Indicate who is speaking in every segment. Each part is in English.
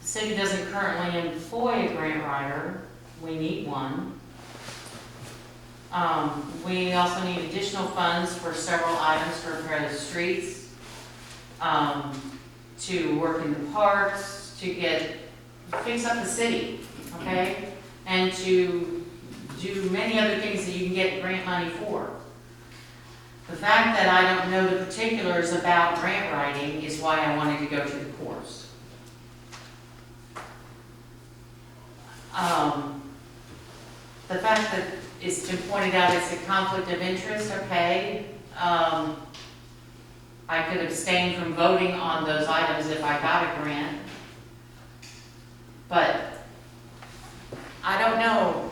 Speaker 1: the city doesn't currently employ a grant writer. We need one. We also need additional funds for several items to repair the streets, to work in the parks, to fix up the city, okay? And to do many other things that you can get grant money for. The fact that I don't know the particulars about grant writing is why I wanted to go to the course. The fact that it's been pointed out it's a conflict of interest, okay. I could abstain from voting on those items if I got a grant. But I don't know,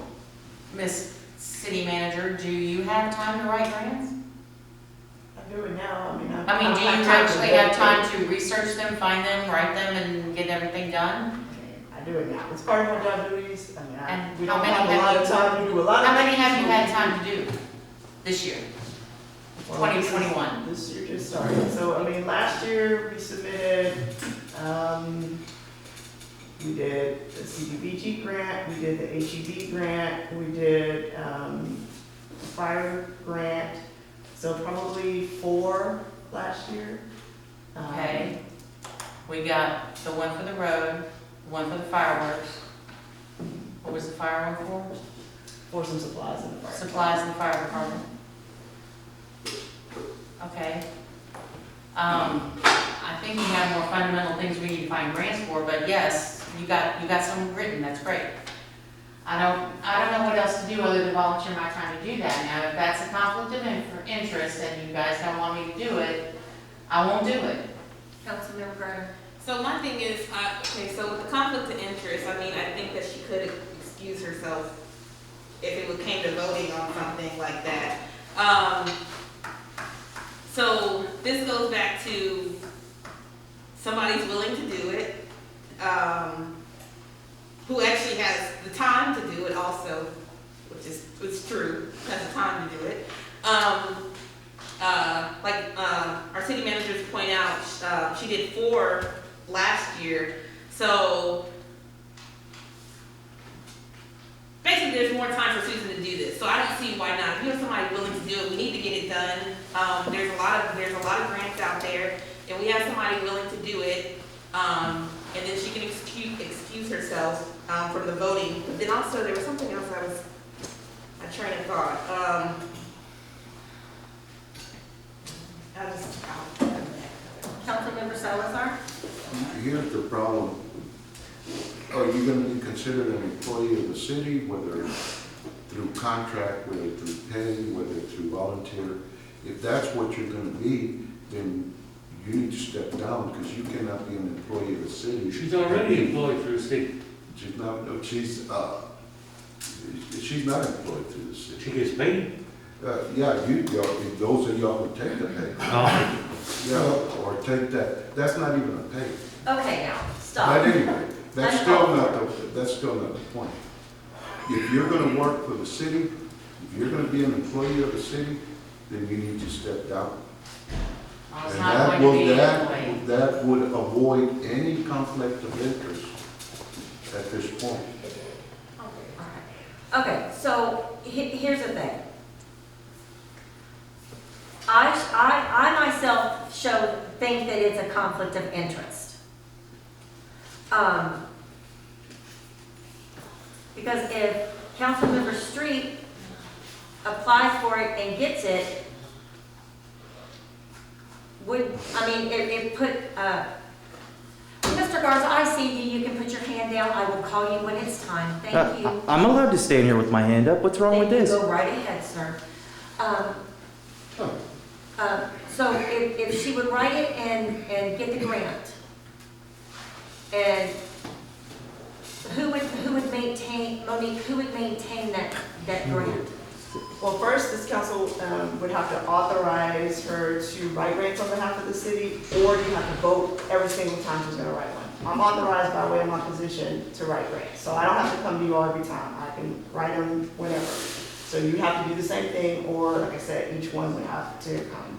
Speaker 1: Miss City Manager, do you have time to write grants?
Speaker 2: I do it now,
Speaker 1: do you actually have time to research them, find them, write them, and get everything done?
Speaker 2: I do it now. It's part of my job duties.
Speaker 1: And
Speaker 2: we
Speaker 1: how
Speaker 2: don't
Speaker 1: many
Speaker 2: have a
Speaker 1: have
Speaker 2: lot
Speaker 1: you-
Speaker 2: of time to do a lot of
Speaker 1: How many
Speaker 2: things.
Speaker 1: have you had time to do this year?
Speaker 2: Well,
Speaker 1: 2021.
Speaker 2: This year just started. So, last year we submitted, we did the CDBG grant, we did the HEB grant, we did, fire grant. So probably 4 last year.
Speaker 1: Okay. We got the one for the road, one for the fireworks. What was the fire one for?
Speaker 2: For some supplies in the fire.
Speaker 1: Supplies in the fire department. Okay. I think we have more fundamental things we need to find grants for, but yes, you got some written, that's great. I don't know what else to do other than volunteer my time to do that. Now, if that's a conflict of interest and you guys don't want me to do it, I won't do it.
Speaker 3: Councilmember Gardner.
Speaker 4: So my thing is, okay, so with the conflict of interest, I think that she could excuse herself if it came to voting on something like that. So this goes back to somebody's willing to do it, who actually has the time to do it also, which is true, has the time to do it. Like our city managers point out, she did 4 last year, so basically there's more time for Susan to do this. So I don't see why not. If you have somebody willing to do it, we need to get it done. There's a lot of grants out there, and we have somebody willing to do it. And then she can excuse herself from the voting. But then also there was something else my train of thought.
Speaker 3: Councilmember Salazar.
Speaker 5: Here's the problem. Are you going to be considered an employee of the city, whether through contract, whether through pay, whether through volunteer? If that's what you're going to be, then you need to step down because you cannot be an employee of the city.
Speaker 6: She's already employed through the city.
Speaker 5: She's not. No, she's not employed through the city.
Speaker 6: She gets paid.
Speaker 5: Yeah, those of y'all who take the pay.
Speaker 6: Oh.
Speaker 5: Yeah, or take that. That's not even a pay.
Speaker 3: Okay, now, stop.
Speaker 5: But anyway, that's still not the point. If you're gonna work for the city, if you're gonna be an employee of the city, then you need to step down.
Speaker 1: I was
Speaker 5: And
Speaker 1: not going to be an employee.
Speaker 5: that would avoid any conflict of interest at this point.
Speaker 3: Okay, so here's the thing. I myself think that it's a conflict of interest. Because if Councilmember Street applies for it and gets it, it put, Mr. Garza, I see you, you can put your hand down, I will call you when it's time, thank you.
Speaker 7: I'm allowed to stand here with my hand up. What's wrong with this?
Speaker 3: Go right ahead, sir. So if she would write it and get the grant, and who would maintain, Monique, who would maintain that grant?
Speaker 2: Well, first, this council would have to authorize her to write grants on behalf of the city, or you have to vote every single time she's gonna write one. I'm authorized by way of my position to write grants, so I don't have to come to you all every time. I can write them whenever. So you have to do the same thing, or like I said, each one would have to come.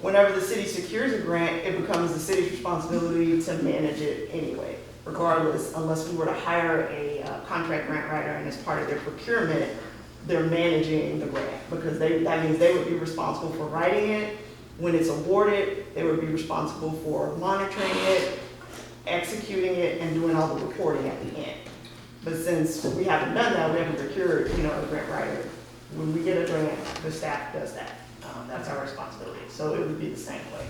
Speaker 2: Whenever the city secures a grant, it becomes the city's responsibility to manage it anyway, regardless, unless we were to hire a contract grant writer and as part of their procurement, they're managing the grant, because that means they would be responsible for writing it. When it's awarded, they would be responsible for monitoring it, executing it, and doing all the reporting at the end. But since we haven't done that, we haven't procured, a grant writer. When we get a grant, the staff does that. That's our responsibility. So it would be the same way.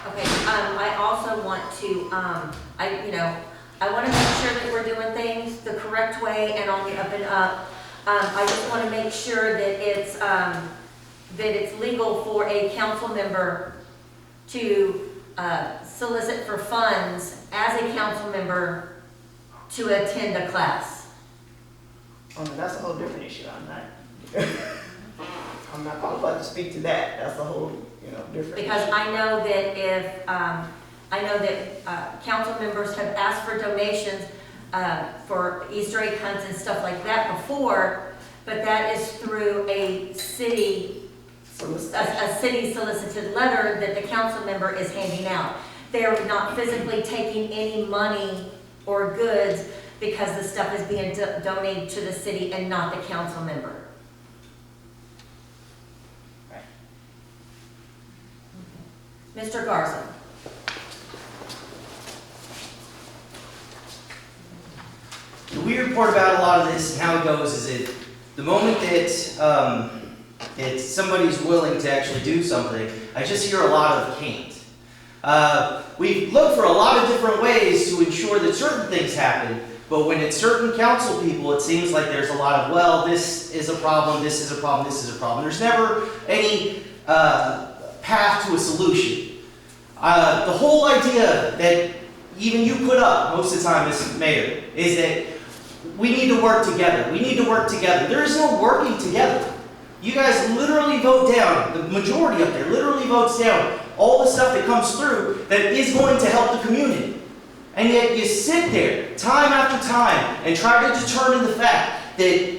Speaker 3: Okay, I also want to, I want to make sure that we're doing things the correct way and on the up and up. I just want to make sure that it's legal for a council member to solicit for funds as a council member to attend a class.
Speaker 2: Oh, no, that's a whole different issue. I'm not qualified to speak to that. That's a whole, different
Speaker 3: Because
Speaker 2: issue.
Speaker 3: I know that council members have asked for donations for Easter egg hunts and stuff like that before, but that is through a city solicited letter that the council member is handing out. They're not physically taking any money or goods because the stuff is being donated to the city and not the council member. Mr. Garza.
Speaker 8: The weird part about a lot of this and how it goes is that the moment that somebody's willing to actually do something, I just hear a lot of can't. We've looked for a lot of different ways to ensure that certain things happen, but when it's certain council people, it seems like there's a lot of, well, this is a problem, this is a problem, this is a problem. There's never any path to a solution. The whole idea that even you put up most of the time, Mr. Mayor, is that we need to work together. We need to work together. There is no working together. You guys literally vote down, the majority up there literally votes down all the stuff that comes through that is going to help the community. And yet you sit there time after time and try to determine the fact that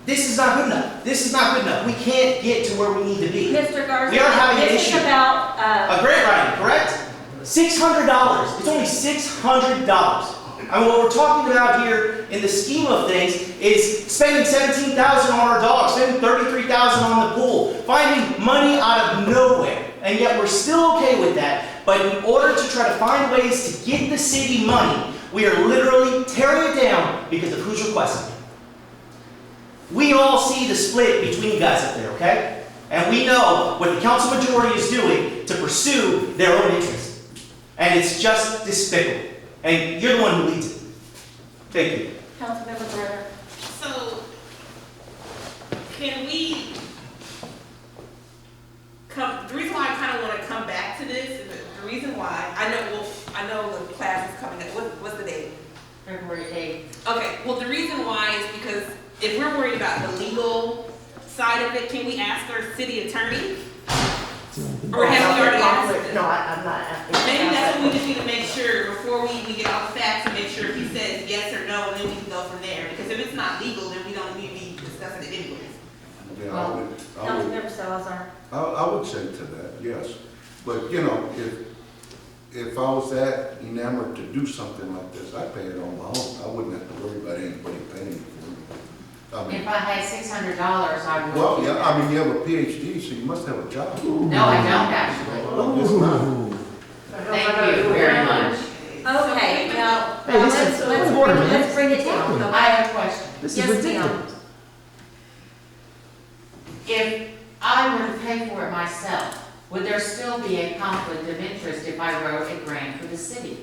Speaker 8: this is not good enough. This is not good enough. We can't get to where we need to be.
Speaker 3: Mr. Garza,
Speaker 8: We are having an
Speaker 3: this
Speaker 8: issue.
Speaker 3: is about,
Speaker 8: A grant writing, correct? $600. It's only $600. And what we're talking about here in the scheme of things is spending $17,000 on our dog, spending $33,000 on the pool, finding money out of nowhere. And yet we're still okay with that. But in order to try to find ways to get the city money, we are literally tearing it down because of who's requesting it. We all see the split between you guys up there, okay? And we know what the council majority is doing to pursue their own interests. And it's just despicable. And you're the one who leads it. Thank you.
Speaker 3: Councilmember Brenner.
Speaker 4: So, can we the reason why I kind of want to come back to this is the reason why, I know the class is coming up, what's the date?
Speaker 1: February 8th.
Speaker 4: Okay, well, the reason why is because if we're worried about the legal side of it, can we ask our city attorney? Or have we already asked him?
Speaker 2: No, I'm not asking.
Speaker 4: Maybe that's what we just need to make sure before we get all the facts and make sure if he says yes or no, and then we can go from there. Because if it's not legal, then we don't need to be discussing it anyways.
Speaker 5: Yeah,
Speaker 3: Councilmember Salazar.
Speaker 5: I would say to that, yes. But, if I was that enamored to do something like this, I'd pay it on my own. I wouldn't have to worry about anybody paying for it. I mean,
Speaker 1: If I had $600, I would.
Speaker 5: well, yeah, I mean, you have a PhD, so you must have a job.
Speaker 1: No, I don't actually.
Speaker 5: Well, it's not.
Speaker 1: Thank you very much.
Speaker 3: Okay, now,
Speaker 7: Hey, this is-
Speaker 3: let's bring it down.
Speaker 1: I have a question.
Speaker 7: This is
Speaker 3: Yes,
Speaker 7: ridiculous.
Speaker 3: ma'am.
Speaker 1: If I were to pay for it myself, would there still be a conflict of interest if I wrote a grant for the city?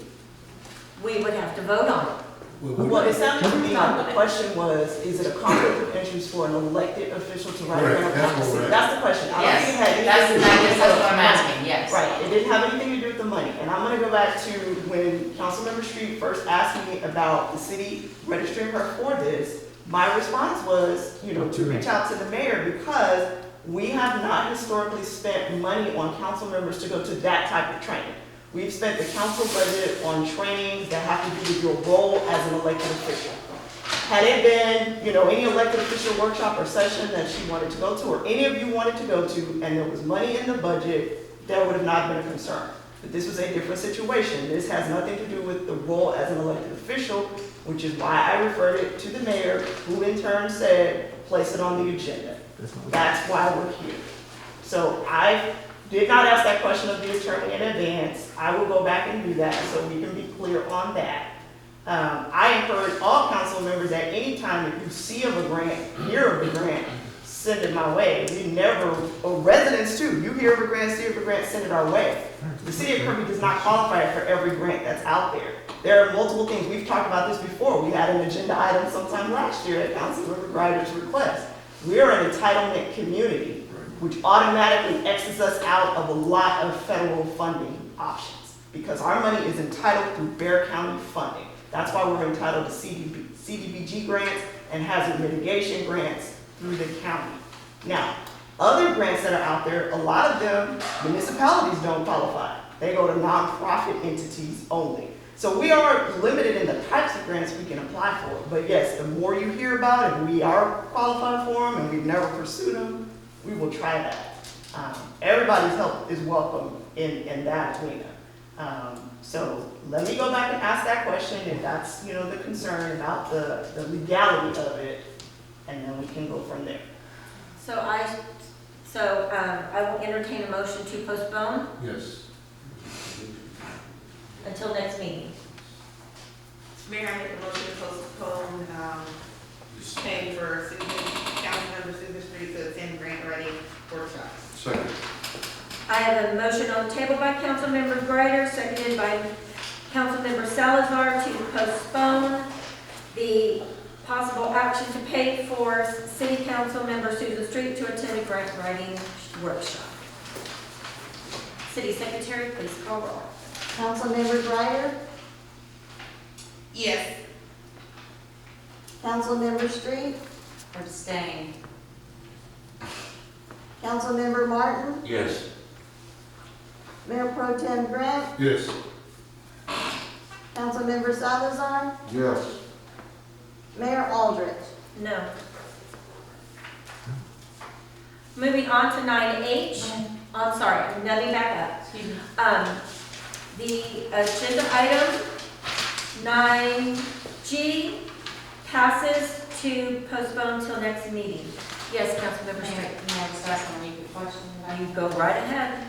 Speaker 3: We would have to vote on it.
Speaker 2: Well, it sounded to me like the question was, is it a conflict of interest for an elected official to write a grant
Speaker 5: Correct,
Speaker 2: for the city?
Speaker 5: that's
Speaker 2: That's the question. I don't think it had
Speaker 1: Yes,
Speaker 2: anything to do with
Speaker 1: that's what I'm
Speaker 2: money.
Speaker 1: asking, yes.
Speaker 2: Right, it didn't have anything to do with the money. And I'm gonna go back to when Councilmember Street first asked me about the city registering her for this. My response was, to reach out to the mayor because we have not historically spent money on council members to go to that type of training. We've spent the council budget on trainings that have to do with your role as an elected official. Had it been, any elected official workshop or session that she wanted to go to, or any of you wanted to go to, and there was money in the budget, there would have not been a concern. But this was a different situation. This has nothing to do with the role as an elected official, which is why I referred it to the mayor, who in turn said, place it on the agenda. That's why we're here. So I did not ask that question of the attorney in advance. I will go back and do that so we can be clear on that. I encourage all council members at any time, if you see of a grant, hear of a grant, send it my way. We never, or residents too, you hear of a grant, see of a grant, send it our way. The city of Kirby does not qualify for every grant that's out there. There are multiple things. We've talked about this before. We had an agenda item sometime last year at Councilmember Greider's request. We are an entitlement community, which automatically X's us out of a lot of federal funding options because our money is entitled through Bear County funding. That's why we're entitled to CDBG grants and hazard mitigation grants through the county. Now, other grants that are out there, a lot of them, municipalities don't qualify. They go to nonprofit entities only. So we are limited in the types of grants we can apply for. But yes, the more you hear about it, we are qualified for them and we've never pursued them, we will try that. Everybody's help is welcome in that arena. So let me go back and ask that question if that's, the concern about the legality of it, and then we can go from there.
Speaker 3: So I will entertain a motion to postpone
Speaker 5: Yes.
Speaker 3: until next meeting.
Speaker 4: Mayor, I make a motion to postpone, paying for council member Susan Street to attend grant writing workshops.
Speaker 5: Second.
Speaker 3: I have a motion on the table by Councilmember Greider, seconded by Councilmember Salazar to postpone the possible action to pay for City Council Member Susan Street to attend a grant writing workshop. City Secretary, please call roll.
Speaker 9: Councilmember Greider,
Speaker 4: Yes.
Speaker 9: Councilmember Street,
Speaker 1: Abstain.
Speaker 9: Councilmember Martin,
Speaker 5: Yes.
Speaker 9: Mayor Pro Tem Grant,
Speaker 5: Yes.
Speaker 9: Councilmember Salazar,
Speaker 5: Yes.
Speaker 9: Mayor Aldrich.
Speaker 3: No. Moving on to 9H. I'm sorry, let me back up.
Speaker 1: Excuse me.
Speaker 3: The agenda item 9G passes to postpone till next meeting. Yes, Councilmember
Speaker 1: May
Speaker 3: Street.
Speaker 1: I just ask one question?
Speaker 3: You go right ahead.